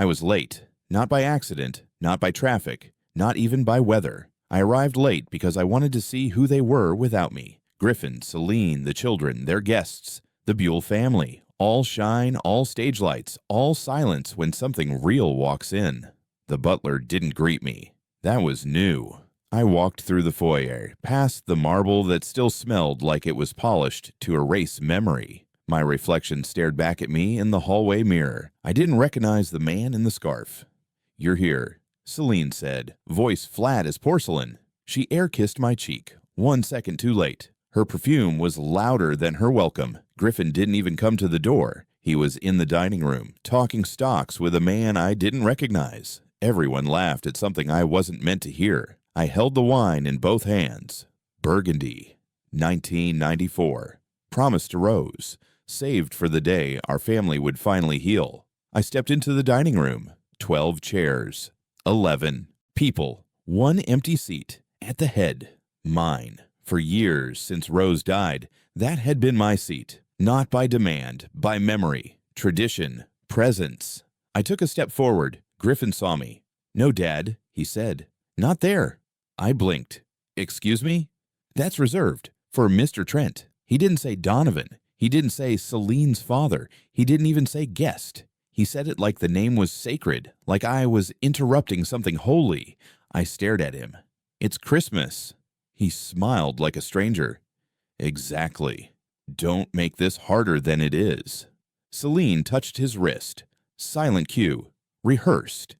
I was late, not by accident, not by traffic, not even by weather. I arrived late because I wanted to see who they were without me. Griffin, Celine, the children, their guests, the Buell family, all shine, all stage lights, all silence when something real walks in. The butler didn't greet me. That was new. I walked through the foyer, past the marble that still smelled like it was polished to erase memory. My reflection stared back at me in the hallway mirror. I didn't recognize the man in the scarf. "You're here," Celine said, voice flat as porcelain. She air-kissed my cheek, 1 second too late. Her perfume was louder than her welcome. Griffin didn't even come to the door. He was in the dining room, talking stocks with a man I didn't recognize. Everyone laughed at something I wasn't meant to hear. I held the wine in both hands. Burgundy, 1994. Promised to Rose. Saved for the day our family would finally heal. I stepped into the dining room. 12 chairs. 11 people. 1 empty seat. At the head. Mine. For years since Rose died, that had been my seat. Not by demand, by memory, tradition, presence. I took a step forward. Griffin saw me. "No, Dad," he said. "Not there." I blinked. "Excuse me?" "That's reserved for Mr. Trent." He didn't say Donovan. He didn't say Celine's father. He didn't even say guest. He said it like the name was sacred, like I was interrupting something holy. I stared at him. "It's Christmas." He smiled like a stranger. "Exactly. Don't make this harder than it is." Celine touched his wrist. Silent cue. Rehearsed.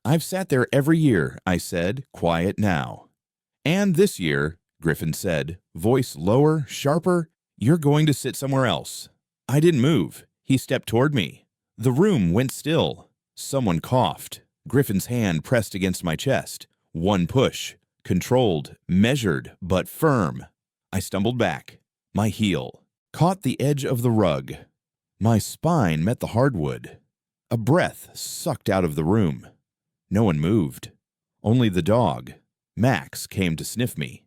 "I've sat there every year," I said, quiet now. "And this year," Griffin said, voice lower, sharper, "you're going to sit somewhere else." I didn't move. He stepped toward me. The room went still. Someone coughed. Griffin's hand pressed against my chest. One push. Controlled, measured, but firm. I stumbled back. My heel caught the edge of the rug. My spine met the hardwood. A breath sucked out of the room. No one moved. Only the dog. Max came to sniff me.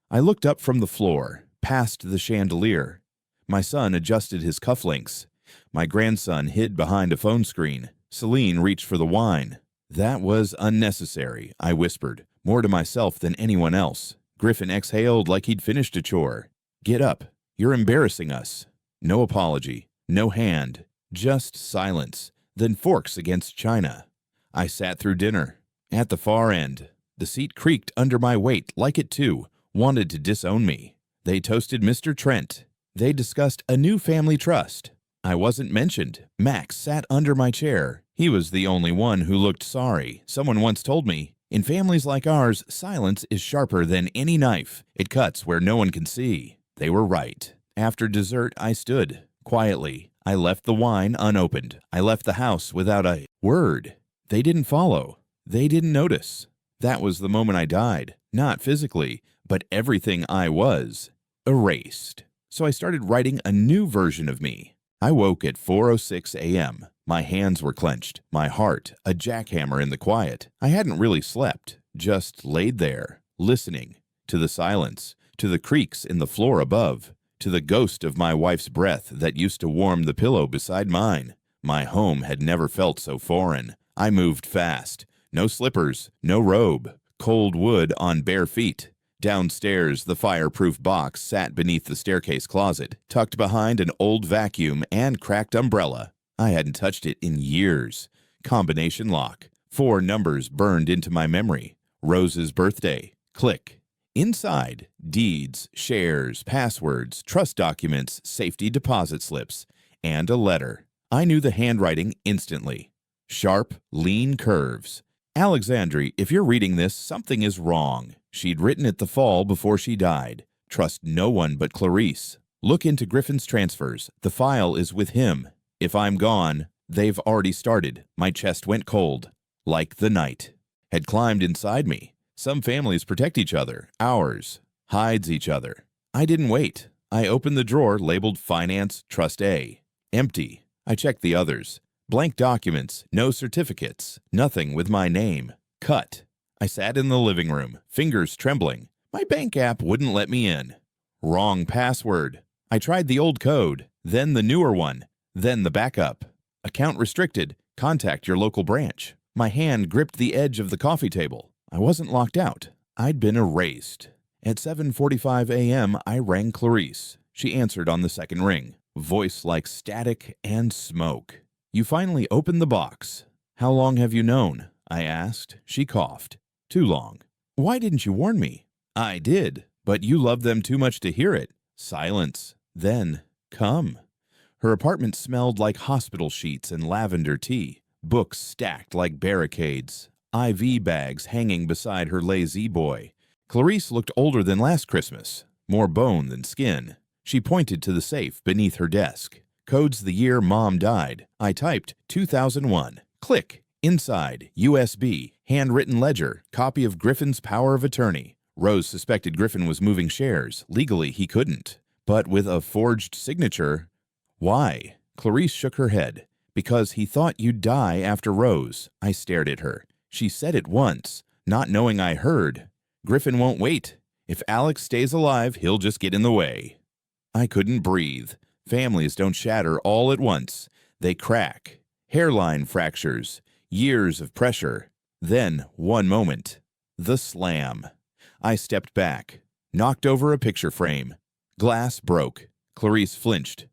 I looked up from the floor, past the chandelier. My son adjusted his cufflinks. My grandson hid behind a phone screen. Celine reached for the wine. "That was unnecessary," I whispered, more to myself than anyone else. Griffin exhaled like he'd finished a chore. "Get up. You're embarrassing us." No apology, no hand, just silence, then forks against china. I sat through dinner. At the far end, the seat creaked under my weight like it too wanted to disown me. They toasted Mr. Trent. They discussed a new family trust. I wasn't mentioned. Max sat under my chair. He was the only one who looked sorry. Someone once told me, "In families like ours, silence is sharper than any knife. It cuts where no one can see." They were right. After dessert, I stood. Quietly. I left the wine unopened. I left the house without a word. They didn't follow. They didn't notice. That was the moment I died. Not physically, but everything I was. Erased. So I started writing a new version of me. I woke at 4:06 a.m. My hands were clenched, my heart a jackhammer in the quiet. I hadn't really slept, just laid there, listening, to the silence, to the creaks in the floor above, to the ghost of my wife's breath that used to warm the pillow beside mine. My home had never felt so foreign. I moved fast. No slippers, no robe, cold wood on bare feet. Downstairs, the fireproof box sat beneath the staircase closet, tucked behind an old vacuum and cracked umbrella. I hadn't touched it in years. Combination lock. 4 numbers burned into my memory. Rose's birthday. Click. Inside, deeds, shares, passwords, trust documents, safety deposit slips, and a letter. I knew the handwriting instantly. Sharp, lean curves. "Alexandre, if you're reading this, something is wrong." She'd written it the fall before she died. "Trust no one but Clarice. Look into Griffin's transfers. The file is with him. If I'm gone, they've already started." My chest went cold. Like the night had climbed inside me. Some families protect each other. Ours hides each other. I didn't wait. I opened the drawer labeled Finance Trust A. Empty. I checked the others. Blank documents, no certificates, nothing with my name. Cut. I sat in the living room, fingers trembling. My bank app wouldn't let me in. Wrong password. I tried the old code, then the newer one, then the backup. Account restricted. Contact your local branch. My hand gripped the edge of the coffee table. I wasn't locked out. I'd been erased. At 7:45 a.m., I rang Clarice. She answered on the second ring, voice like static and smoke. You finally opened the box. How long have you known? I asked. She coughed. Too long. Why didn't you warn me? I did, but you loved them too much to hear it. Silence. Then, come. Her apartment smelled like hospital sheets and lavender tea, books stacked like barricades, IV bags hanging beside her lazy boy. Clarice looked older than last Christmas, more bone than skin. She pointed to the safe beneath her desk. Codes the year Mom died. I typed 2001. Click. Inside, USB, handwritten ledger, copy of Griffin's power of attorney. Rose suspected Griffin was moving shares. Legally, he couldn't. But with a forged signature... Why? Clarice shook her head. Because he thought you'd die after Rose. I stared at her. She said it once, not knowing I heard. Griffin won't wait. If Alex stays alive, he'll just get in the way. I couldn't breathe. Families don't shatter all at once. They crack. Hairline fractures. Years of pressure. Then, one moment. The slam. I stepped back. Knocked over a picture frame. Glass broke. Clarice flinched.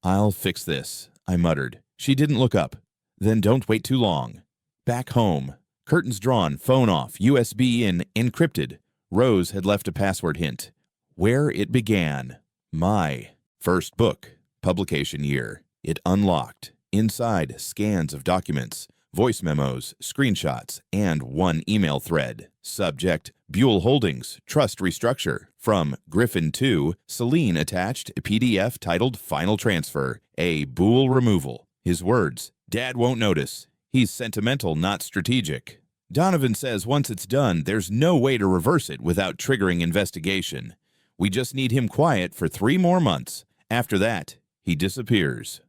I'll fix this, I muttered. She didn't look up. Then don't wait too long. Back home. Curtains drawn, phone off, USB in, encrypted. Rose had left a password hint. Where it began. My first book. Publication year. It unlocked. Inside, scans of documents, voice memos, screenshots, and one email thread. Subject, Buell Holdings, Trust Restructure. From Griffin to Celine attached a PDF titled Final Transfer, a Buell Removal. His words, Dad won't notice. He's sentimental, not strategic. Donovan says once it's done, there's no way to reverse it without triggering investigation. We just need him quiet for 3 more months. After that, he disappears.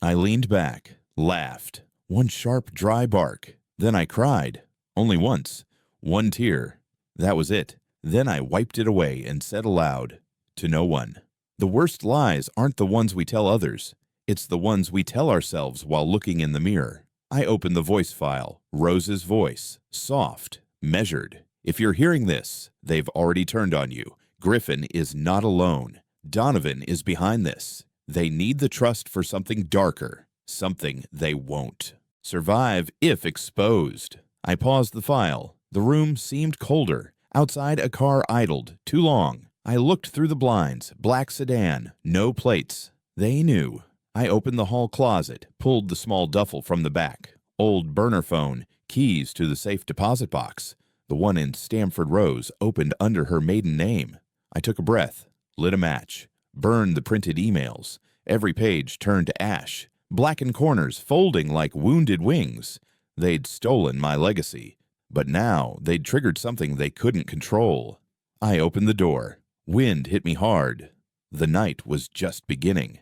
I leaned back, laughed. One sharp, dry bark. Then I cried. Only once. One tear. That was it. Then I wiped it away and said aloud, to no one. The worst lies aren't the ones we tell others. It's the ones we tell ourselves while looking in the mirror. I opened the voice file. Rose's voice. Soft. Measured. If you're hearing this, they've already turned on you. Griffin is not alone. Donovan is behind this. They need the trust for something darker. Something they won't survive if exposed. I paused the file. The room seemed colder. Outside, a car idled. Too long. I looked through the blinds. Black sedan. No plates. They knew. I opened the hall closet, pulled the small duffel from the back. Old burner phone. Keys to the safe deposit box. The one in Stamford Rose opened under her maiden name. I took a breath. Lit a match. Burned the printed emails. Every page turned to ash. Blackened corners folding like wounded wings. They'd stolen my legacy. But now they'd triggered something they couldn't control. I opened the door. Wind hit me hard. The night was just beginning.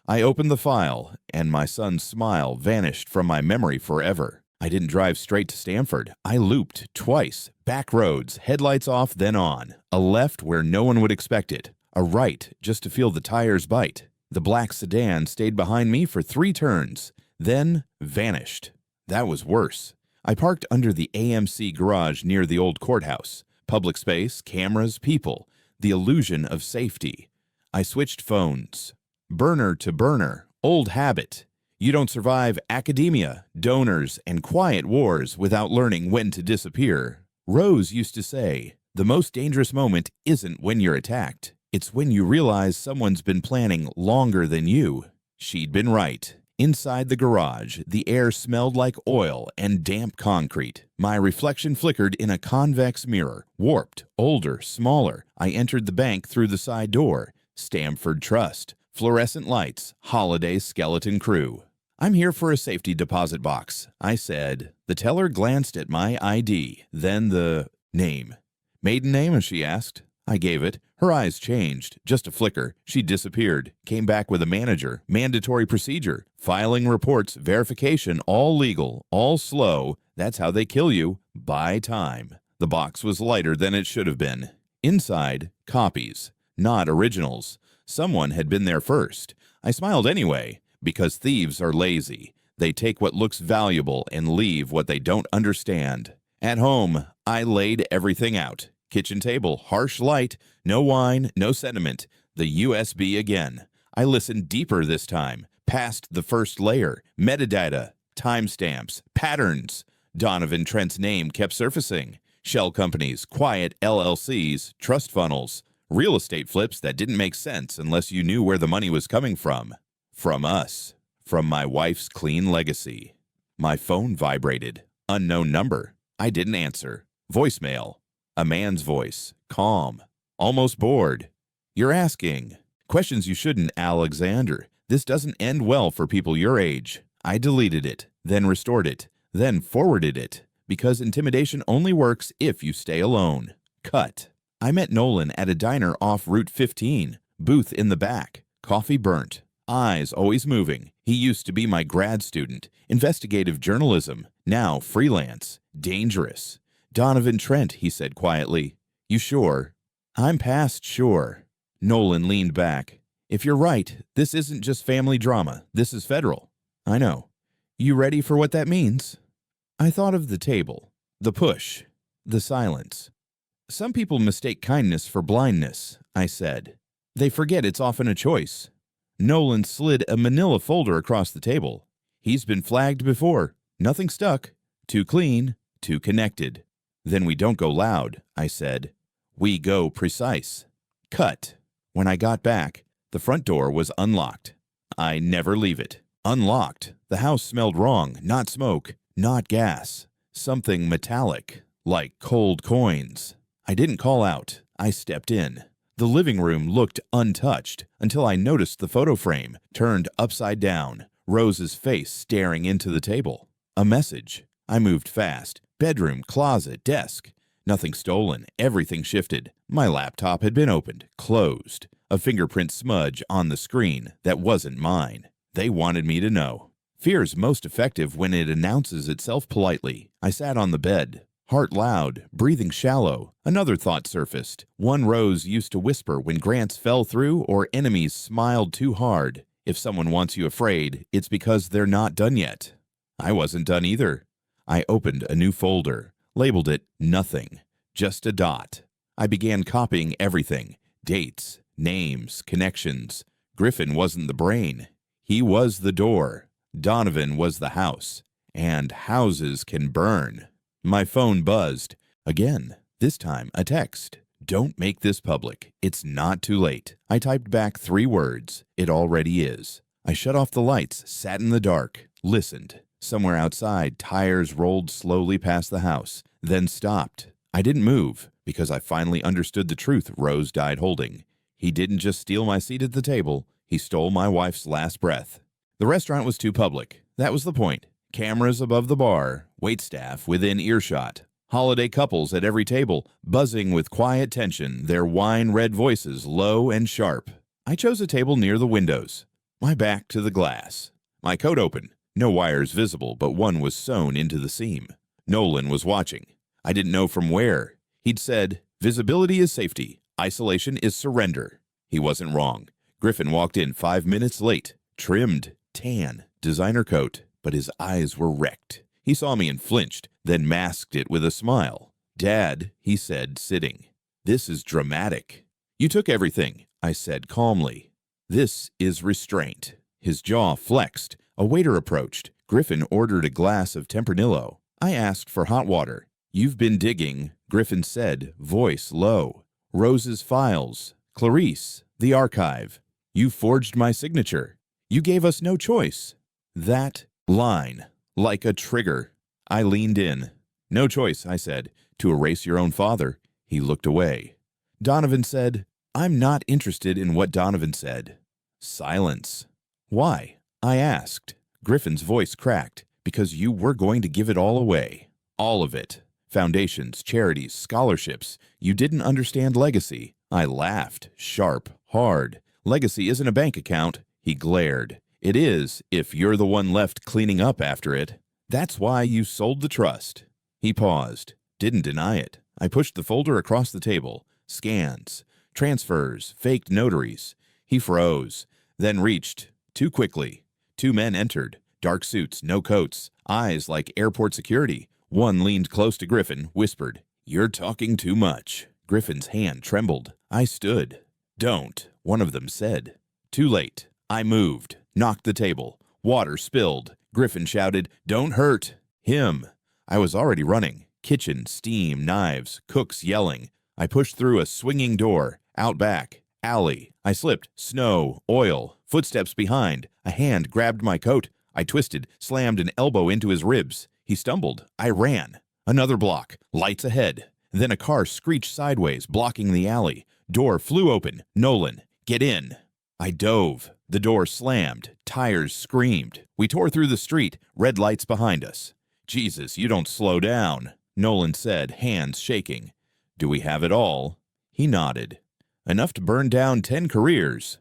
I opened the file, and my son's smile vanished from my memory forever. I didn't drive straight to Stamford. I looped twice. Back roads, headlights off, then on. A left where no one would expect it. A right just to feel the tires bite. The black sedan stayed behind me for 3 turns, then vanished. That was worse. I parked under the AMC garage near the old courthouse. Public space, cameras, people. The illusion of safety. I switched phones. Burner to burner. Old habit. You don't survive academia, donors, and quiet wars without learning when to disappear. Rose used to say, the most dangerous moment isn't when you're attacked. It's when you realize someone's been planning longer than you. She'd been right. Inside the garage, the air smelled like oil and damp concrete. My reflection flickered in a convex mirror, warped, older, smaller. I entered the bank through the side door. Stamford Trust. Fluorescent lights. Holiday skeleton crew. I'm here for a safety deposit box, I said. The teller glanced at my ID, then the name. Maiden name, she asked. I gave it. Her eyes changed. Just a flicker. She disappeared. Came back with a manager. Mandatory procedure. Filing reports. Verification. All legal. All slow. That's how they kill you. Buy time. The box was lighter than it should have been. Inside, copies. Not originals. Someone had been there first. I smiled anyway, because thieves are lazy. They take what looks valuable and leave what they don't understand. At home, I laid everything out. Kitchen table, harsh light, no wine, no sentiment. The USB again. I listened deeper this time, past the first layer, metadata, timestamps, patterns. Donovan Trent's name kept surfacing. Shell companies, quiet LLCs, trust funnels, real estate flips that didn't make sense unless you knew where the money was coming from. From us. From my wife's clean legacy. My phone vibrated. Unknown number. I didn't answer. Voicemail. A man's voice. Calm. Almost bored. You're asking. Questions you shouldn't, Alexandre. This doesn't end well for people your age. I deleted it, then restored it, then forwarded it, because intimidation only works if you stay alone. Cut. I met Nolan at a diner off Route 15, booth in the back, coffee burnt, eyes always moving. He used to be my grad student, investigative journalism, now freelance, dangerous. Donovan Trent, he said quietly. You sure? I'm past sure. Nolan leaned back. If you're right, this isn't just family drama. This is federal. I know. You ready for what that means? I thought of the table, the push, the silence. Some people mistake kindness for blindness, I said. They forget it's often a choice. Nolan slid a manila folder across the table. He's been flagged before. Nothing stuck. Too clean, too connected. Then we don't go loud, I said. We go precise. Cut. When I got back, the front door was unlocked. I never leave it. Unlocked. The house smelled wrong. Not smoke. Not gas. Something metallic. Like cold coins. I didn't call out. I stepped in. The living room looked untouched until I noticed the photo frame turned upside down. Rose's face staring into the table. A message. I moved fast. Bedroom, closet, desk. Nothing stolen. Everything shifted. My laptop had been opened. Closed. A fingerprint smudge on the screen that wasn't mine. They wanted me to know. Fear's most effective when it announces itself politely. I sat on the bed. Heart loud, breathing shallow. Another thought surfaced. One Rose used to whisper when grants fell through or enemies smiled too hard. If someone wants you afraid, it's because they're not done yet. I wasn't done either. I opened a new folder, labeled it Nothing, just a dot. I began copying everything. Dates, names, connections. Griffin wasn't the brain. He was the door. Donovan was the house. And houses can burn. My phone buzzed. Again, this time a text. Don't make this public. It's not too late. I typed back 3 words. It already is. I shut off the lights, sat in the dark, listened. Somewhere outside, tires rolled slowly past the house, then stopped. I didn't move because I finally understood the truth Rose died holding. He didn't just steal my seat at the table. He stole my wife's last breath. The restaurant was too public. That was the point. Cameras above the bar, waitstaff within earshot, holiday couples at every table, buzzing with quiet tension, their wine-red voices low and sharp. I chose a table near the windows, my back to the glass. My coat open, no wires visible, but one was sewn into the seam. Nolan was watching. I didn't know from where. He'd said, visibility is safety, isolation is surrender. He wasn't wrong. Griffin walked in 5 minutes late, trimmed, tan, designer coat, but his eyes were wrecked. He saw me and flinched, then masked it with a smile. Dad, he said, sitting. This is dramatic. You took everything, I said calmly. This is restraint. His jaw flexed. A waiter approached. Griffin ordered a glass of Tempranillo. I asked for hot water. You've been digging, Griffin said, voice low. Rose's files. Clarice, the archive. You forged my signature. You gave us no choice. That line, like a trigger. I leaned in. No choice, I said, to erase your own father. He looked away. Donovan said, I'm not interested in what Donovan said. Silence. Why? I asked. Griffin's voice cracked. Because you were going to give it all away. All of it. Foundations, charities, scholarships. You didn't understand legacy. I laughed, sharp, hard. Legacy isn't a bank account. He glared. It is, if you're the one left cleaning up after it. That's why you sold the trust. He paused. Didn't deny it. I pushed the folder across the table. Scans. Transfers. Faked notaries. He froze. Then reached. Too quickly. 2 men entered. dark suits, no coats, eyes like airport security. One leaned close to Griffin, whispered, "You're talking too much." Griffin's hand trembled. I stood. "Don't," one of them said. Too late. I moved, knocked the table. Water spilled. Griffin shouted, "Don't hurt him." I was already running. Kitchen, steam, knives, cooks yelling. I pushed through a swinging door, out back, alley. I slipped, snow, oil, footsteps behind. A hand grabbed my coat. I twisted, slammed an elbow into his ribs. He stumbled. I ran. Another block, lights ahead. Then a car screeched sideways, blocking the alley. Door flew open. Nolan, get in. I dove. The door slammed. Tires screamed. We tore through the street, red lights behind us. "Jesus, you don't slow down," Nolan said, hands shaking. "Do we have it all?" He nodded. "Enough to burn down 10 careers."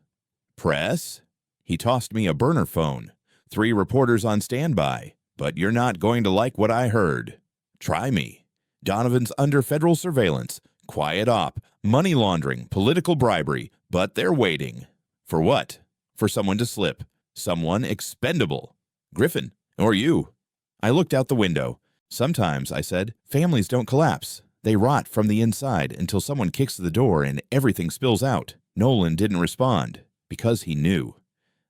"Press?" He tossed me a burner phone. 3 reporters on standby. "But you're not going to like what I heard." "Try me." "Donovan's under federal surveillance. Quiet op. Money laundering. Political bribery. But they're waiting." "For what?" "For someone to slip. Someone expendable." "Griffin. Or you." I looked out the window. "Sometimes," I said, "families don't collapse. They rot from the inside until someone kicks the door and everything spills out." Nolan didn't respond, because he knew.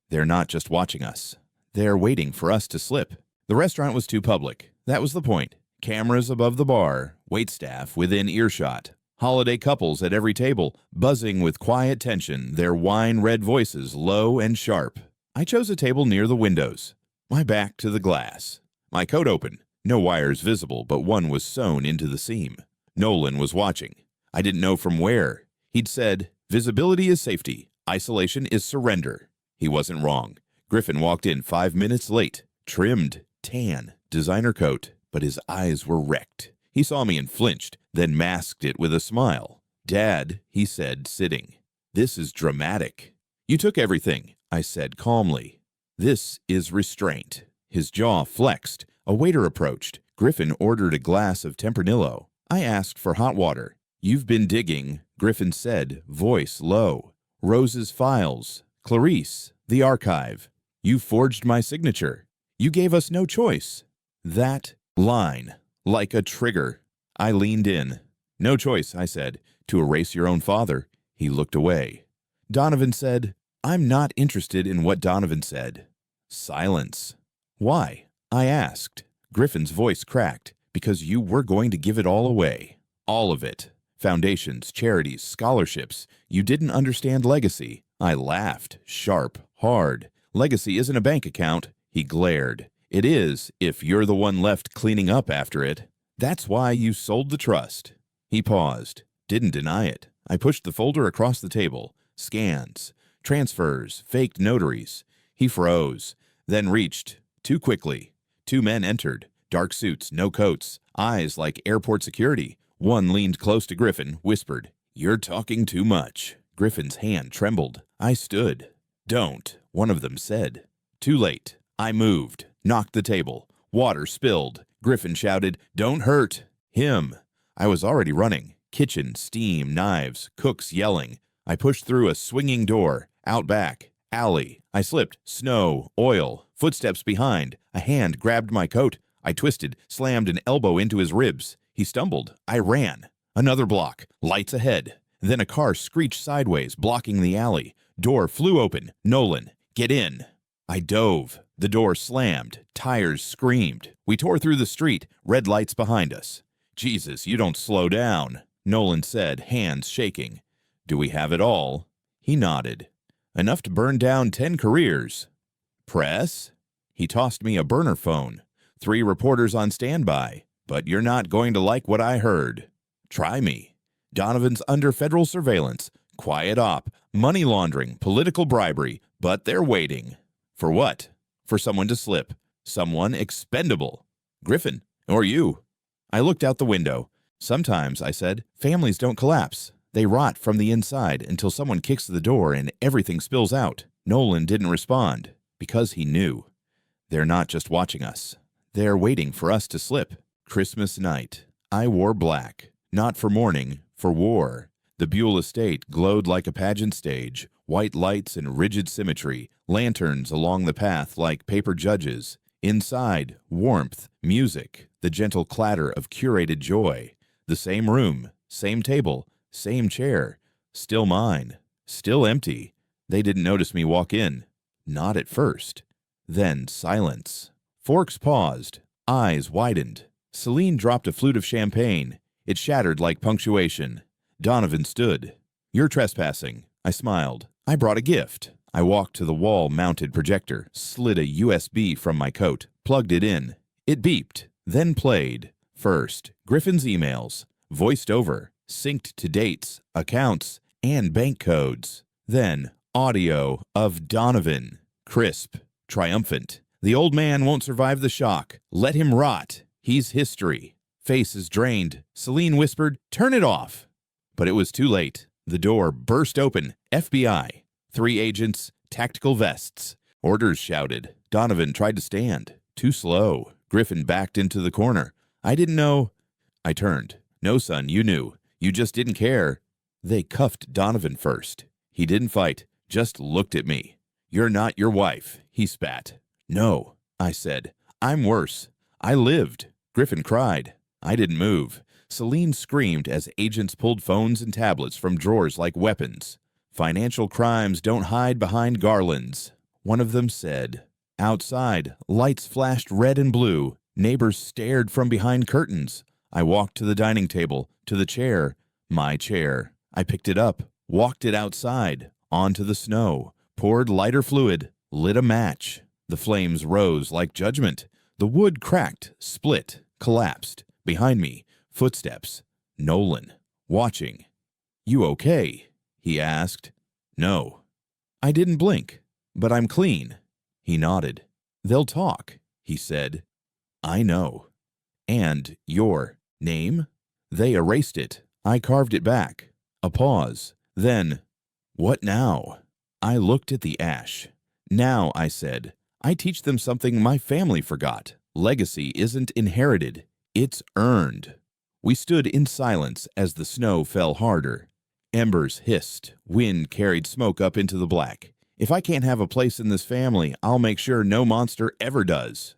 They're not just watching us. They're waiting for us to slip. The restaurant was too public. That was the point. Cameras above the bar, waitstaff within earshot. Holiday couples at every table, buzzing with quiet tension, their wine-red voices low and sharp. I chose a table near the windows, my back to the glass. My coat open. No wires visible, but one was sewn into the seam. Nolan was watching. I didn't know from where. He'd said, "Visibility is safety. Isolation is surrender." He wasn't wrong. Griffin walked in 5 minutes late, trimmed, tan, designer coat, but his eyes were wrecked. He saw me and flinched, then masked it with a smile. "Dad," he said, sitting. "This is dramatic." "You took everything," I said calmly. "This is restraint." His jaw flexed. A waiter approached. Griffin ordered a glass of Tempranillo. I asked for hot water. "You've been digging," Griffin said, voice low. "Rose's files. Clarice. The archive. You forged my signature. You gave us no choice." That line, like a trigger. I leaned in. "No choice," I said, "to erase your own father." He looked away. Donovan said, "I'm not interested in what Donovan said." Silence. "Why?" I asked. Griffin's voice cracked. "Because you were going to give it all away. All of it. Foundations, charities, scholarships. You didn't understand legacy." I laughed, sharp, hard. "Legacy isn't a bank account." He glared. "It is, if you're the one left cleaning up after it. That's why you sold the trust." He paused. Didn't deny it. I pushed the folder across the table. Scans. Transfers. Faked notaries. He froze. Then reached. Too quickly. 2 men entered. Dark suits, no coats. Eyes like airport security. One leaned close to Griffin, whispered, "You're talking too much." Griffin's hand trembled. I stood. "Don't," one of them said. Too late. I moved, knocked the table. Water spilled. Griffin shouted, "Don't hurt him." I was already running. Kitchen, steam, knives, cooks yelling. I pushed through a swinging door, out back, alley. I slipped, snow, oil, footsteps behind. A hand grabbed my coat. I twisted, slammed an elbow into his ribs. He stumbled. I ran. Another block, lights ahead. Then a car screeched sideways, blocking the alley. Door flew open. Nolan, get in. I dove. The door slammed. Tires screamed. We tore through the street, red lights behind us. "Jesus, you don't slow down," Nolan said, hands shaking. "Do we have it all?" He nodded. "Enough to burn down 10 careers." "Press?" He tossed me a burner phone. 3 reporters on standby. "But you're not going to like what I heard." "Try me." "Donovan's under federal surveillance. Quiet op. Money laundering. Political bribery. But they're waiting." "For what?" "For someone to slip. Someone expendable." "Griffin. Or you." I looked out the window. "Sometimes," I said, "families don't collapse. They rot from the inside until someone kicks the door and everything spills out." Nolan didn't respond, because he knew. They're not just watching us. They're waiting for us to slip. Christmas night. I wore black. Not for mourning, for war. The Buell estate glowed like a pageant stage, white lights and rigid symmetry, lanterns along the path like paper judges. Inside, warmth, music, the gentle clatter of curated joy. The same room, same table, same chair. Still mine, still empty. They didn't notice me walk in. Not at first. Then silence. Forks paused, eyes widened. Celine dropped a flute of champagne. It shattered like punctuation. Donovan stood. "You're trespassing." I smiled. "I brought a gift." I walked to the wall-mounted projector, slid a USB from my coat, plugged it in. It beeped, then played. First, Griffin's emails, voiced over, synced to dates, accounts, and bank codes. Then, audio of Donovan, crisp, triumphant. "The old man won't survive the shock. Let him rot. He's history." Face is drained. Celine whispered, "Turn it off." But it was too late. The door burst open. FBI. 3 agents, tactical vests. Orders shouted. Donovan tried to stand. Too slow. Griffin backed into the corner. "I didn't know." I turned. "No, son, you knew. You just didn't care." They cuffed Donovan first. He didn't fight, just looked at me. "You're not your wife," he spat. "No," I said. "I'm worse. I lived." Griffin cried. I didn't move. Celine screamed as agents pulled phones and tablets from drawers like weapons. "Financial crimes don't hide behind garlands," one of them said. Outside, lights flashed red and blue. Neighbors stared from behind curtains. I walked to the dining table, to the chair. My chair. I picked it up, walked it outside, onto the snow, poured lighter fluid, lit a match. The flames rose like judgment. The wood cracked, split, collapsed. Behind me, footsteps. Nolan, watching. "You okay?" he asked. "No." I didn't blink. "But I'm clean." He nodded. "They'll talk," he said. "I know." "And your name?" They erased it. I carved it back. A pause. Then, "What now?" I looked at the ash. "Now," I said, "I teach them something my family forgot. Legacy isn't inherited. It's earned." We stood in silence as the snow fell harder. Embers hissed. Wind carried smoke up into the black. "If I can't have a place in this family, I'll make sure no monster ever does."